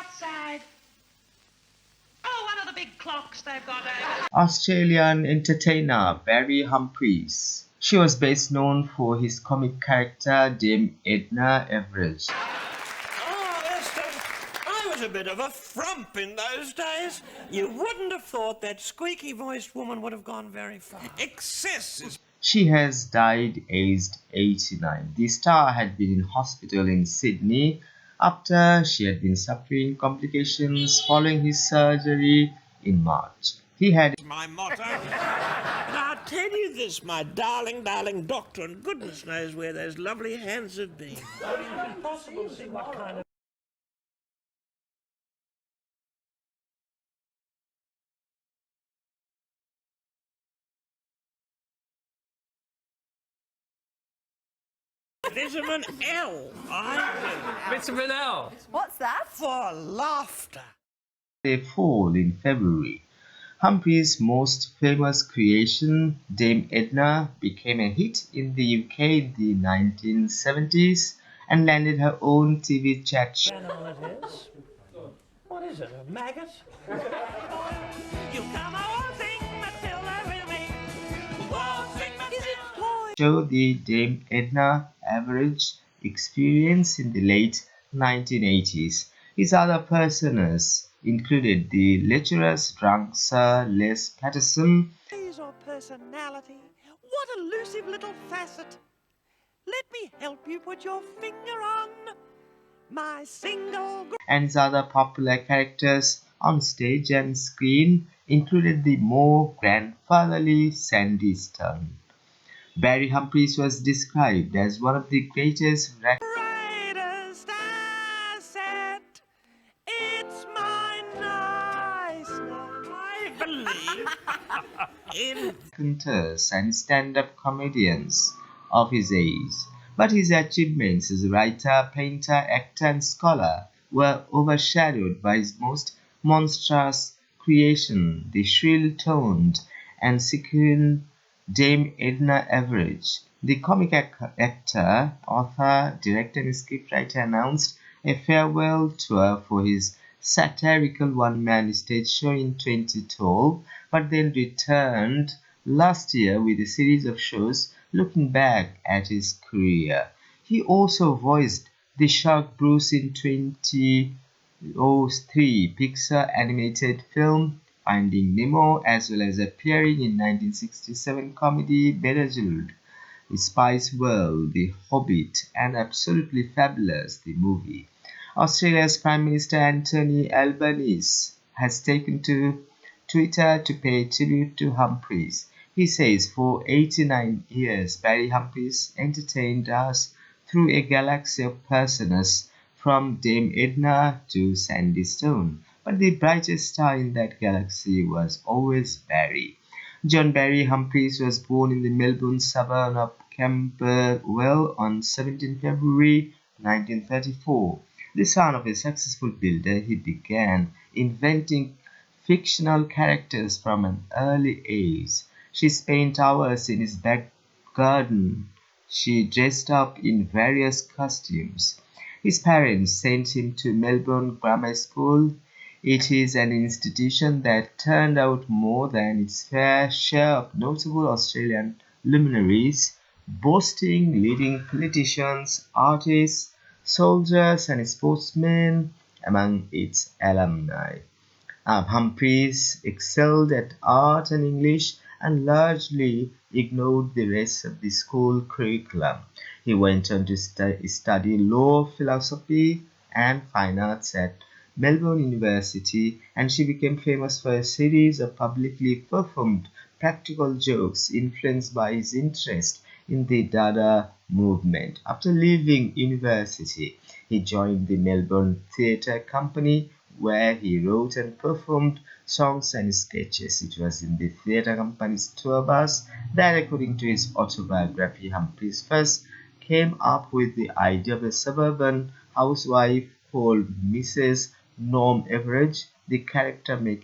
outside. Oh, one of the big clocks they've got over. Australian entertainer Barry Humphries. She was best known for his comic character Dame Edna Everage. Oh, I was a bit of a frump in those days. You wouldn't have thought that squeaky-voiced woman would have gone very far. Excess is... She has died aged 89. The star had been in hospital in Sydney after she had been suffering complications following his surgery in March. He had my motto. And I'll tell you this, my darling, darling doctor, and goodness knows where those lovely hands have been. It's impossible to see what kind of... Vitamin L, I do. Vitamin L. What's that? For laughter. a fall in February. Humphries' most famous creation, Dame Edna, became a hit in the UK in the 1970s and landed her own TV chat show. Animal it is. What is it, a maggot? You come waltzing Matilda with me. Waltzing Matilda. Show the Dame Edna Everage Experience in the late 1980s. His other personas included the lecherous drunk Sir Les Patterson Or personality. What elusive little facet. Let me help you put your finger on my single... and his other popular characters on stage and screen included the more grandfatherly Sandy Stone. Barry Humphries was described as one of the greatest Brightest asset. It's my nice night. I believe in... raconteurs and stand-up comedians of his age, but his achievements as a writer, painter, actor, and scholar were overshadowed by his most monstrous creation, the shrill-toned and sequined Dame Edna Everage. The comic actor, author, director, and scriptwriter announced a farewell tour for his satirical one-man stage show in 2012, but then returned last year with a series of shows looking back at his career. He also voiced the shark Bruce in 2003 Pixar animated film Finding Nemo, as well as appearing in 1967 comedy Bedazzled, Spice World, The Hobbit, and Absolutely Fabulous, the movie. Australia's Prime Minister Anthony Albanese has taken to Twitter to pay tribute to Humphries. He says, "For 89 years, Barry Humphries entertained us through a galaxy of personas, from Dame Edna to Sandy Stone. But the brightest star in that galaxy was always Barry." John Barry Humphries was born in the Melbourne suburb of Camberwell on 17 February 1934. The son of a successful builder, he began inventing fictional characters from an early age. She spent hours in his back garden. She dressed up in various costumes. His parents sent him to Melbourne Grammar School. It is an institution that turned out more than its fair share of notable Australian luminaries, boasting leading politicians, artists, soldiers, and sportsmen among its alumni. Humphries excelled at art and English and largely ignored the rest of the school curriculum. He went on to study law, philosophy, and fine arts at Melbourne University, and she became famous for a series of publicly performed practical jokes influenced by his interest in the Dada movement. After leaving university, he joined the Melbourne Theatre Company, where he wrote and performed songs and sketches. It was in the theatre company's tour bus that, according to his autobiography, Humphries first came up with the idea of a suburban housewife called Mrs. Norm Everage, the character making